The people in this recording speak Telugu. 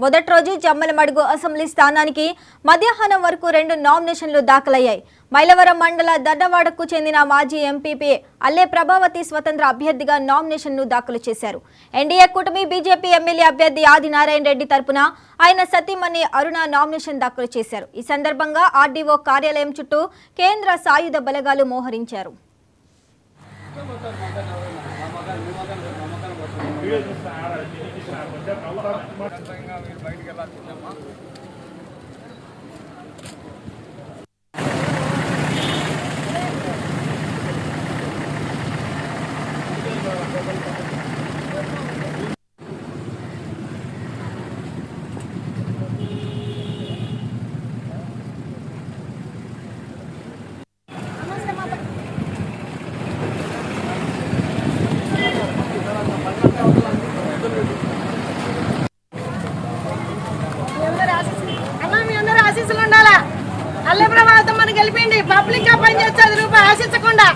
మొదటి రోజు జమ్మలమడుగు అసెంబ్లీ స్థానానికి మధ్యాహ్నం వరకు 2 నామినేషన్లు దాఖలయ్యాయి. మైలవరం మండల దడ్డవాడకు చెందిన మాజీ ఎంపీపీ అల్లే ప్రభావతి స్వతంత్ర అభ్యర్థిగా నామినేషన్ను దాఖలు చేశారు. ఎన్డీఏ కూటమి బీజేపీ ఎమ్మెల్యే అభ్యర్థి ఆదినారాయణ రెడ్డి తరపున ఆయన సతీమణి అరుణ నామినేషన్ దాఖలు చేశారు. ఈ సందర్భంగా ఆర్డీఓ కార్యాలయం చుట్టూ కేంద్ర సాయుధ బలగాలు మోహరించారు. ఆశీస్సులు ఉండాలా. అల్లె ప్రభావితం మనకి గెలిపిండి. పబ్లిక్ గా పనిచేస్తే ₹1 ఆశించకుండా